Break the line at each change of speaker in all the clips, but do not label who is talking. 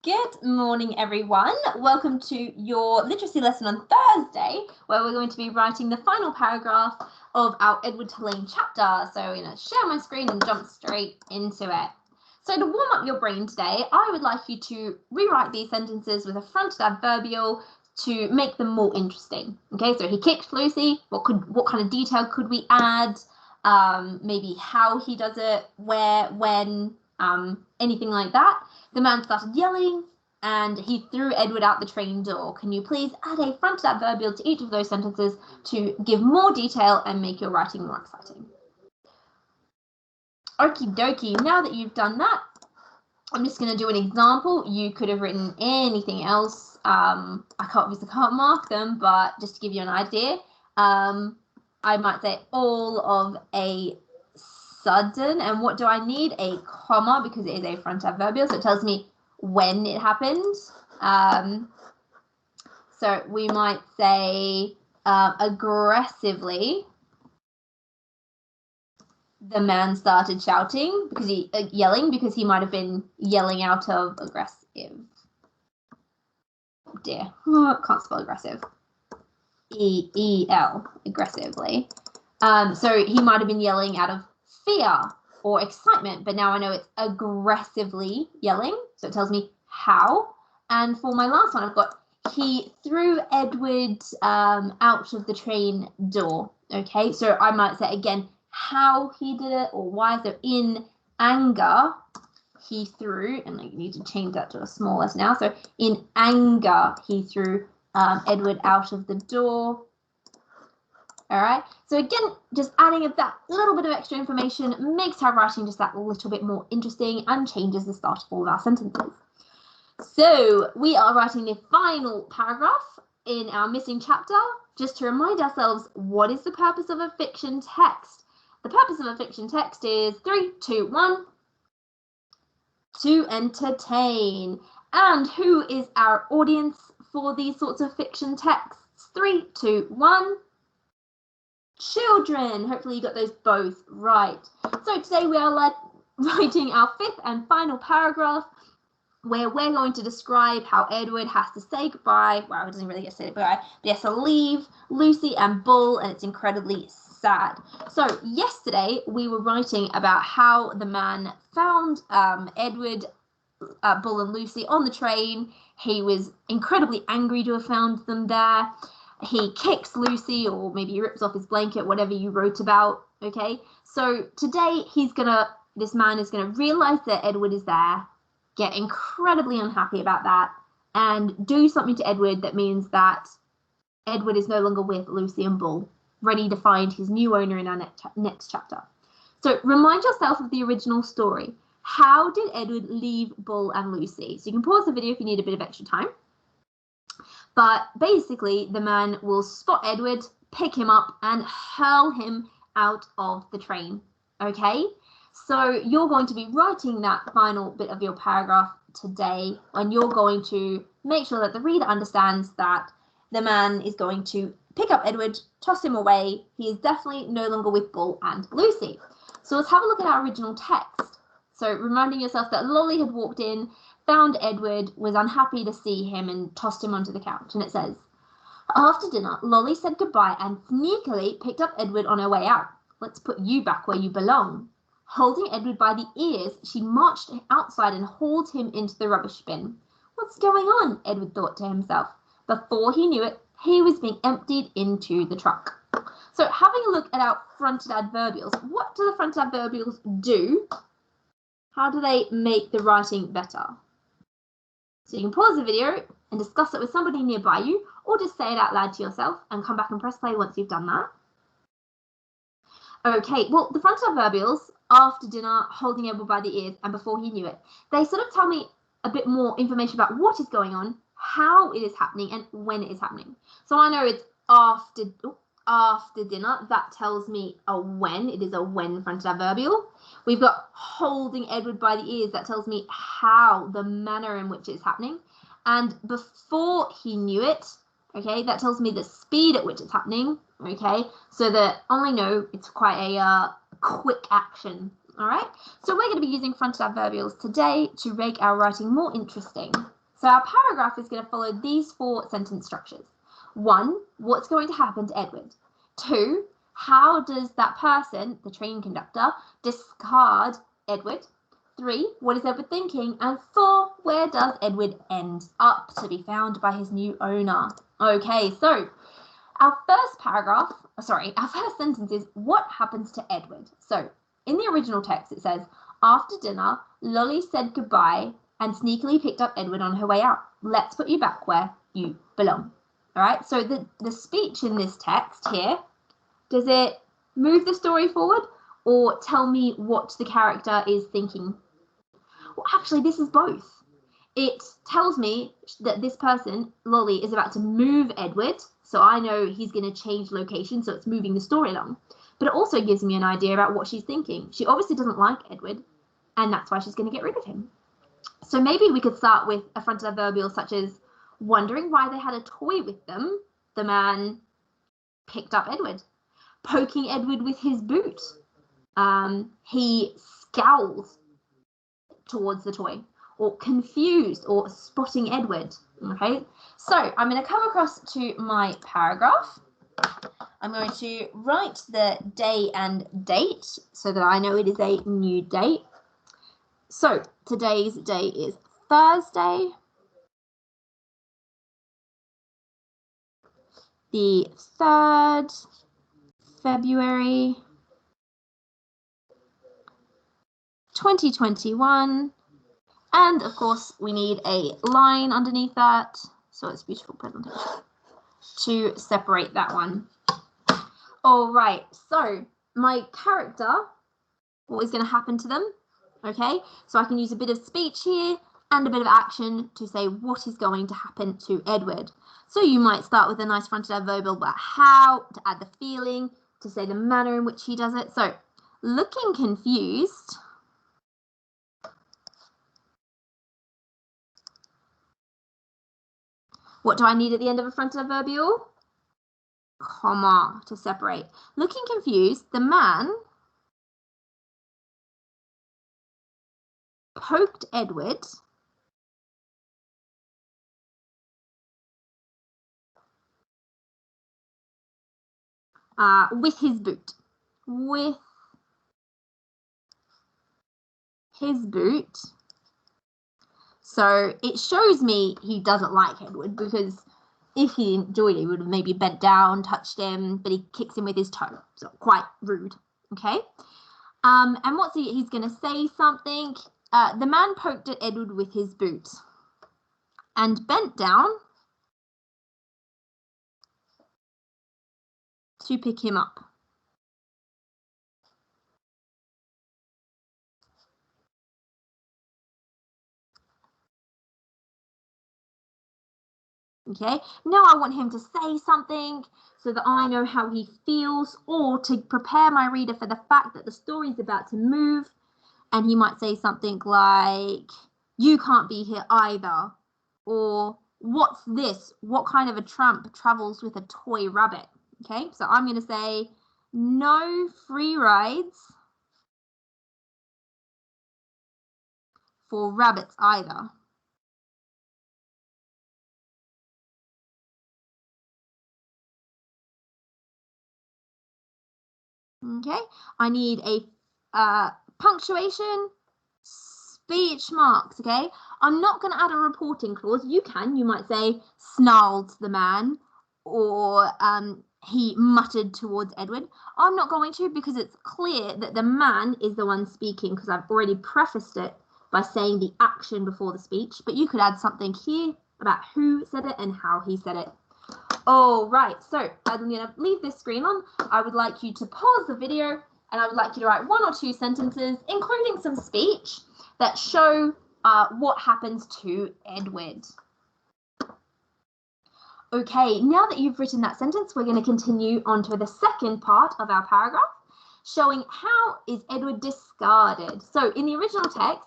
Good morning, everyone. Welcome to your literacy lesson on Thursday, where we're going to be writing the final paragraph of our Edward Tulane chapter. So I'm going to share my screen and jump straight into it. So to warm up your brain today, I would like you to rewrite these sentences with a fronted adverbial to make them more interesting. Okay, so he kicked Lucy. What kind of detail could we add? Maybe how he does it, where, when, anything like that. The man started yelling and he threw Edward out the train door. Can you please add a fronted adverbial to each of those sentences to give more detail and make your writing more exciting? Okie dokie, now that you've done that, I'm just going to do an example. You could have written anything else. I obviously can't mark them, but just to give you an idea, I might say all of a sudden, and what do I need? A comma, because it is a front adverbial, so it tells me when it happened. So we might say aggressively the man started shouting because yelling because he might have been yelling out of aggressive. Dear, can't spell aggressive. E-E-L, aggressively. So he might have been yelling out of fear or excitement, but now I know it's aggressively yelling, so it tells me how. And for my last one, I've got he threw Edward out of the train door. Okay, so I might say again how he did it or why. So in anger, he threw, and I need to change that to a small letter now. So in anger, he threw Edward out of the door. All right, so again, just adding that little bit of extra information makes our writing just that little bit more interesting and changes the start of all of our sentences. So we are writing the final paragraph in our missing chapter. Just to remind ourselves, what is the purpose of a fiction text? The purpose of a fiction text is 3, 2, 1, to entertain. And who is our audience for these sorts of fiction texts? 3, 2, 1. Children. Hopefully you got those both right. So today we are writing our fifth and final paragraph where we're going to describe how Edward has to say goodbye. Well, he doesn't really get to say goodbye, but he has to leave Lucy and Bull, and it's incredibly sad. So yesterday we were writing about how the man found Edward, Bull and Lucy on the train. He was incredibly angry to have found them there. He kicks Lucy, or maybe he rips off his blanket, whatever you wrote about, okay? So today this man is gonna realize that Edward is there, get incredibly unhappy about that, and do something to Edward that means that Edward is no longer with Lucy and Bull, ready to find his new owner in our next chapter. So remind yourself of the original story. How did Edward leave Bull and Lucy? So you can pause the video if you need a bit of extra time. But basically, the man will spot Edward, pick him up, and hurl him out of the train. Okay? So you're going to be writing that final bit of your paragraph today, and you're going to make sure that the reader understands that the man is going to pick up Edward, toss him away. He is definitely no longer with Bull and Lucy. So let's have a look at our original text. So reminding yourself that Lolly had walked in, found Edward, was unhappy to see him, and tossed him onto the couch. And it says, after dinner, Lolly said goodbye and sneakily picked up Edward on her way out. Let's put you back where you belong. Holding Edward by the ears, she marched outside and hauled him into the rubbish bin. What's going on? Edward thought to himself. Before he knew it, he was being emptied into the truck. So having a look at our fronted adverbials, what do the fronted adverbials do? How do they make the writing better? So you can pause the video and discuss it with somebody nearby you, or just say it out loud to yourself and come back and press play once you've done that. Okay, well, the fronted adverbials, after dinner, holding Edward by the ears, and before he knew it, they sort of tell me a bit more information about what is going on, how it is happening, and when it is happening. So I know it's after dinner. That tells me a when. It is a when fronted adverbial. We've got holding Edward by the ears. That tells me how, the manner in which it's happening. And before he knew it, okay, that tells me the speed at which it's happening, okay, so that I know it's quite a quick action. All right, so we're going to be using fronted adverbials today to make our writing more interesting. So our paragraph is going to follow these 4 sentence structures. 1, what's going to happen to Edward? 2, how does that person, the train conductor, discard Edward? 3, what is Edward thinking? And 4, where does Edward end up to be found by his new owner? Okay, so our first sentence is, what happens to Edward? So in the original text it says, after dinner, Lolly said goodbye and sneakily picked up Edward on her way out. Let's put you back where you belong. All right, so the speech in this text here, does it move the story forward or tell me what the character is thinking? Well, actually, this is both. It tells me that this person, Lolly, is about to move Edward, so I know he's going to change location, so it's moving the story along. But it also gives me an idea about what she's thinking. She obviously doesn't like Edward, and that's why she's going to get rid of him. So maybe we could start with a frontal adverbial such as wondering why they had a toy with them. The man picked up Edward. Poking Edward with his boot. He scowls towards the toy. Or confused or spotting Edward. Okay, so I'm going to come across to my paragraph. I'm going to write the day and date so that I know it is a new date. So today's day is Thursday, the 3rd February 2021. And of course, we need a line underneath that, so it's beautiful presentation, to separate that one. All right, so my character, what is going to happen to them? Okay, so I can use a bit of speech here and a bit of action to say what is going to happen to Edward. So you might start with a nice frontal adverbial about how, to add the feeling, to say the manner in which he does it. So, looking confused. What do I need at the end of a frontal adverbial? Comma to separate. Looking confused, the man poked Edward with his boot. With his boot. So it shows me he doesn't like Edward, because if he enjoyed it, he would have maybe bent down, touched him, but he kicks him with his toe. So quite rude. Okay. And what's he's going to say something. The man poked at Edward with his boot and bent down to pick him up. Okay, now I want him to say something so that I know how he feels, or to prepare my reader for the fact that the story is about to move, and he might say something like, you can't be here either, or what's this? What kind of a tramp travels with a toy rabbit? Okay, so I'm going to say, no free rides for rabbits either. Okay, I need a punctuation, speech marks. Okay, I'm not going to add a reporting clause. You might say snarled the man, or he muttered towards Edward. I'm not going to, because it's clear that the man is the one speaking, because I've already prefaced it by saying the action before the speech. But you could add something here about who said it and how he said it. All right, so I'm going to leave this screen on. I would like you to pause the video, and I would like you to write 1 or 2 sentences, including some speech, that show what happens to Edward. Okay, now that you've written that sentence, we're going to continue on to the second part of our paragraph, showing how is Edward discarded. So in the original text,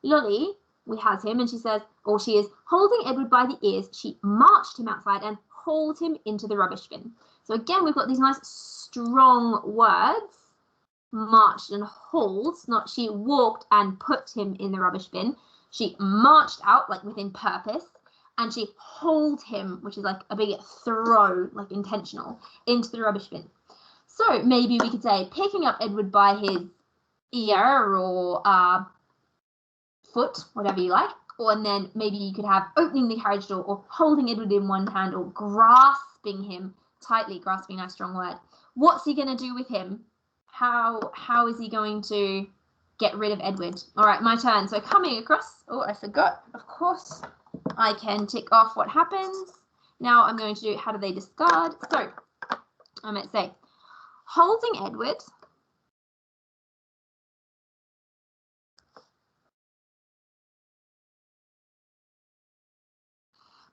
Lolly, we have him, and she says, or she is holding Edward by the ears. She marched him outside and hauled him into the rubbish bin. So again, we've got these nice strong words, marched and hauled, not she walked and put him in the rubbish bin. She marched out, like within purpose. and she hauled him, which is like a big throw, like intentional, into the rubbish bin. So maybe we could say picking up Edward by his ear or foot, whatever you like, and then maybe you could have opening the carriage door or holding Edward in one hand or grasping him tightly, grasping, nice strong word. What's he going to do with him? How is he going to get rid of Edward? All right, my turn. So coming across, oh, I forgot, of course, I can tick off what happens. Now I'm going to do how do they discard. So I might say holding Edward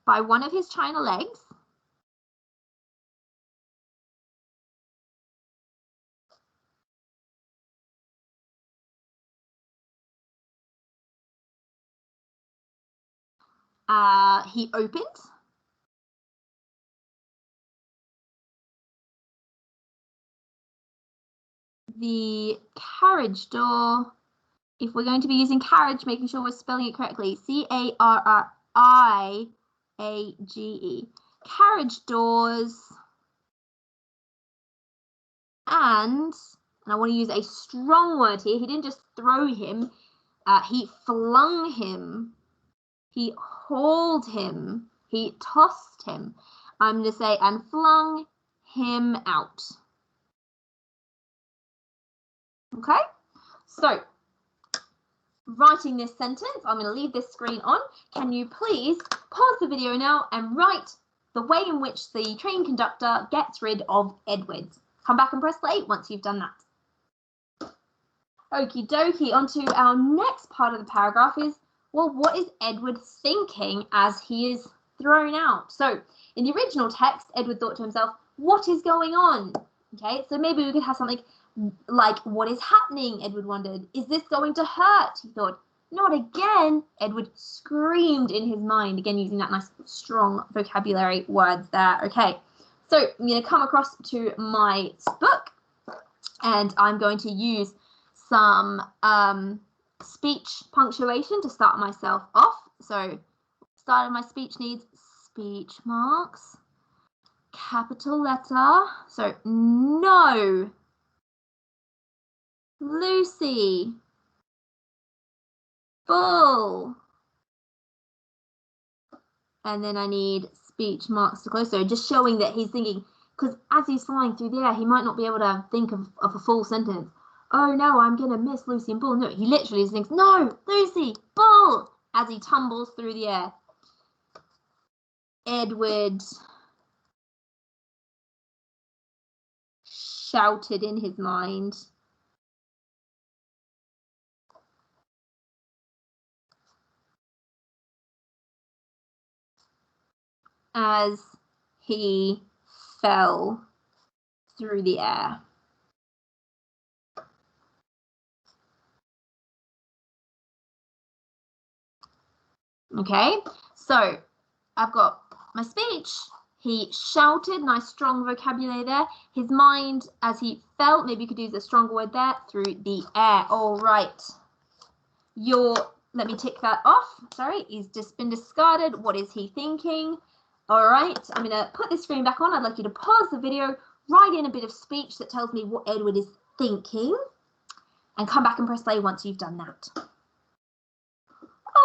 by one of his china legs, he opened the carriage door. If we're going to be using carriage, making sure we're spelling it correctly, C-A-R-R-I-A-G-E. Carriage doors. And I want to use a strong word here. He didn't just throw him. He flung him. He hauled him. He tossed him. I'm going to say, and flung him out. Okay? So, writing this sentence, I'm going to leave this screen on. Can you please pause the video now and write the way in which the train conductor gets rid of Edward? Come back and press play once you've done that. Okie dokie, on to our next part of the paragraph is, well, what is Edward thinking as he is thrown out? So in the original text, Edward thought to himself, what is going on? Okay, so maybe we could have something like, what is happening? Edward wondered. Is this going to hurt? He thought. Not again. Edward screamed in his mind, again using that nice strong vocabulary words there. Okay, so I'm going to come across to my book and I'm going to use some speech punctuation to start myself off. So start of my speech needs speech marks, capital letter. So no, Lucy, bull. And then I need speech marks to close. So just showing that he's thinking, because as he's flying through the air, he might not be able to think of a full sentence. Oh no, I'm going to miss Lucy and Bull. No, he literally just thinks, no, Lucy, Bull, as he tumbles through the air. Edward shouted in his mind. As he fell through the air. Okay, so I've got my speech. He shouted, nice strong vocabulary there. His mind, as he fell, maybe you could use a stronger word there, through the air. All right. Let me tick that off. Sorry, he's just been discarded. What is he thinking? All right, I'm going to put this screen back on. I'd like you to pause the video, write in a bit of speech that tells me what Edward is thinking, and come back and press play once you've done that.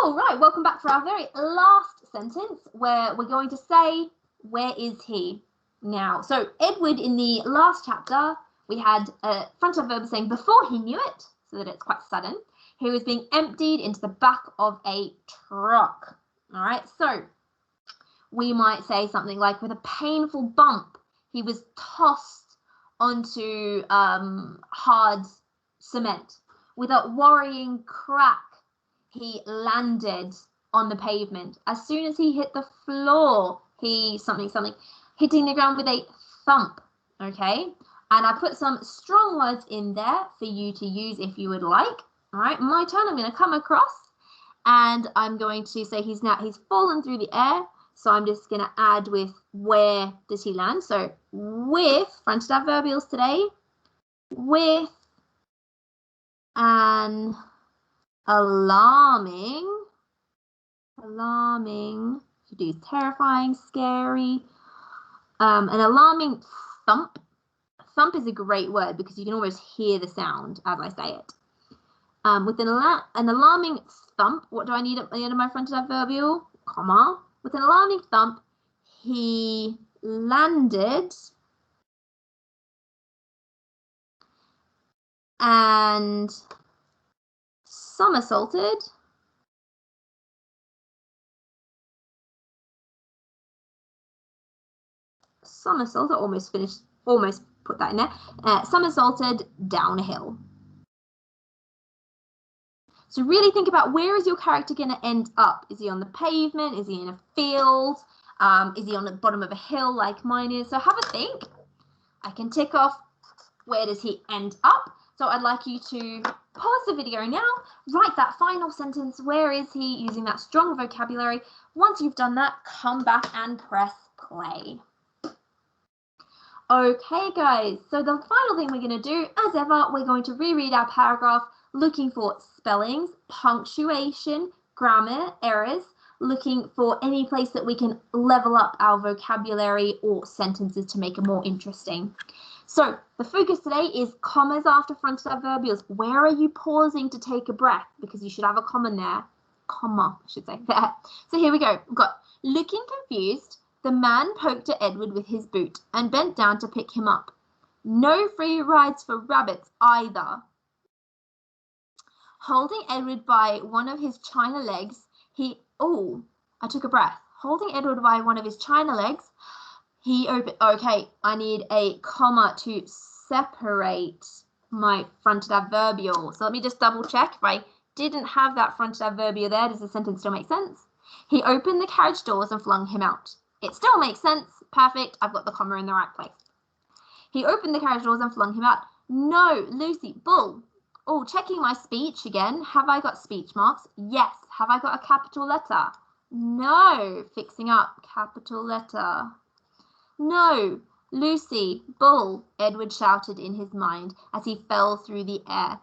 All right, welcome back for our very last sentence where we're going to say, where is he now? So Edward, in the last chapter, we had a frontal verb saying before he knew it, so that it's quite sudden, he was being emptied into the back of a truck. All right, so we might say something like, with a painful bump, he was tossed onto hard cement. With a worrying crack, he landed on the pavement. As soon as he hit the floor, he something, hitting the ground with a thump. Okay, and I put some strong words in there for you to use if you would like. All right, my turn. I'm going to come across and I'm going to say he's fallen through the air. So I'm just going to add with where does he land. So with, fronted adverbials today, with an alarming, could do terrifying, scary. An alarming thump. Thump is a great word because you can almost hear the sound as I say it. With an alarming thump, what do I need at the end of my fronted adverbial? Comma. With an alarming thump, he landed and somersaulted almost put that in there. Somersaulted down a hill. So really think about, where is your character going to end up? Is he on the pavement? Is he in a field? Is he on the bottom of a hill like mine is? So have a think. I can tick off, where does he end up? So I'd like you to pause the video now, write that final sentence. Where is he? Using that strong vocabulary. Once you've done that, come back and press play. Okay, guys, so the final thing we're going to do, as ever, we're going to reread our paragraph, looking for spellings, punctuation, grammar errors, looking for any place that we can level up our vocabulary or sentences to make it more interesting. So the focus today is commas after fronted adverbials. Where are you pausing to take a breath? Because you should have a comma there. Comma, I should say. There. So here we go. We've got, looking confused, the man poked at Edward with his boot and bent down to pick him up. No free rides for rabbits either. Holding Edward by one of his china legs, I took a breath. Holding Edward by one of his china legs, he opened. Okay, I need a comma to separate my fronted adverbial. So let me just double check. If I didn't have that fronted adverbial there, does the sentence still make sense? He opened the carriage doors and flung him out. It still makes sense. Perfect. I've got the comma in the right place. He opened the carriage doors and flung him out. No, Lucy, bull. Oh, checking my speech again. Have I got speech marks? Yes. Have I got a capital letter? No. Fixing up, capital letter. No. Lucy, bull, Edward shouted in his mind as he fell through the air.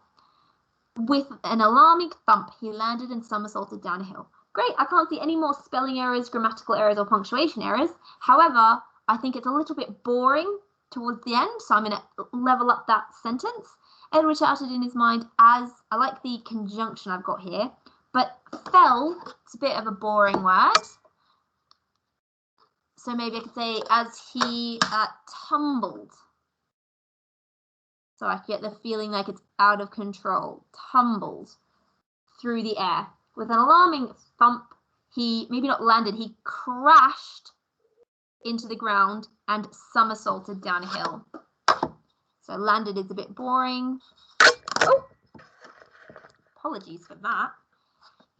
With an alarming thump, he landed and somersaulted down a hill. Great, I can't see any more spelling errors, grammatical errors, or punctuation errors. However, I think it's a little bit boring towards the end, so I'm going to level up that sentence. Edward shouted in his mind as, I like the conjunction I've got here, but fell, it's a bit of a boring word. So maybe I could say as he tumbled. So I get the feeling like it's out of control. Tumbled through the air. With an alarming thump, he maybe not landed, he crashed into the ground and somersaulted down a hill. So landed is a bit boring. Oh, apologies for that.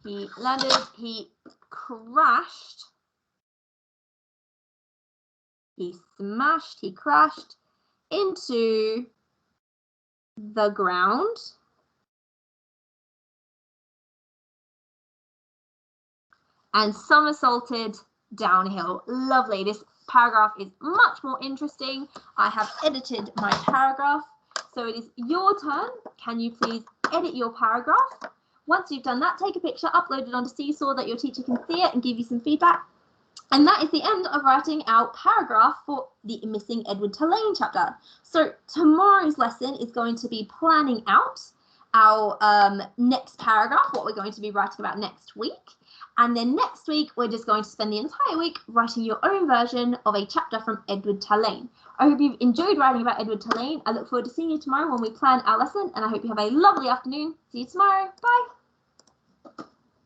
He landed, he crashed, he smashed, he crashed into the ground. And somersaulted downhill. Lovely. This paragraph is much more interesting. I have edited my paragraph. So it is your turn. Can you please edit your paragraph? Once you've done that, take a picture, upload it onto Seesaw that your teacher can see it and give you some feedback. And that is the end of writing our paragraph for the Missing Edward Tulane chapter. So tomorrow's lesson is going to be planning out our next paragraph, what we're going to be writing about next week. And then next week, we're just going to spend the entire week writing your own version of a chapter from Edward Tulane. I hope you've enjoyed writing about Edward Tulane. I look forward to seeing you tomorrow when we plan our lesson, and I hope you have a lovely afternoon. See you tomorrow. Bye.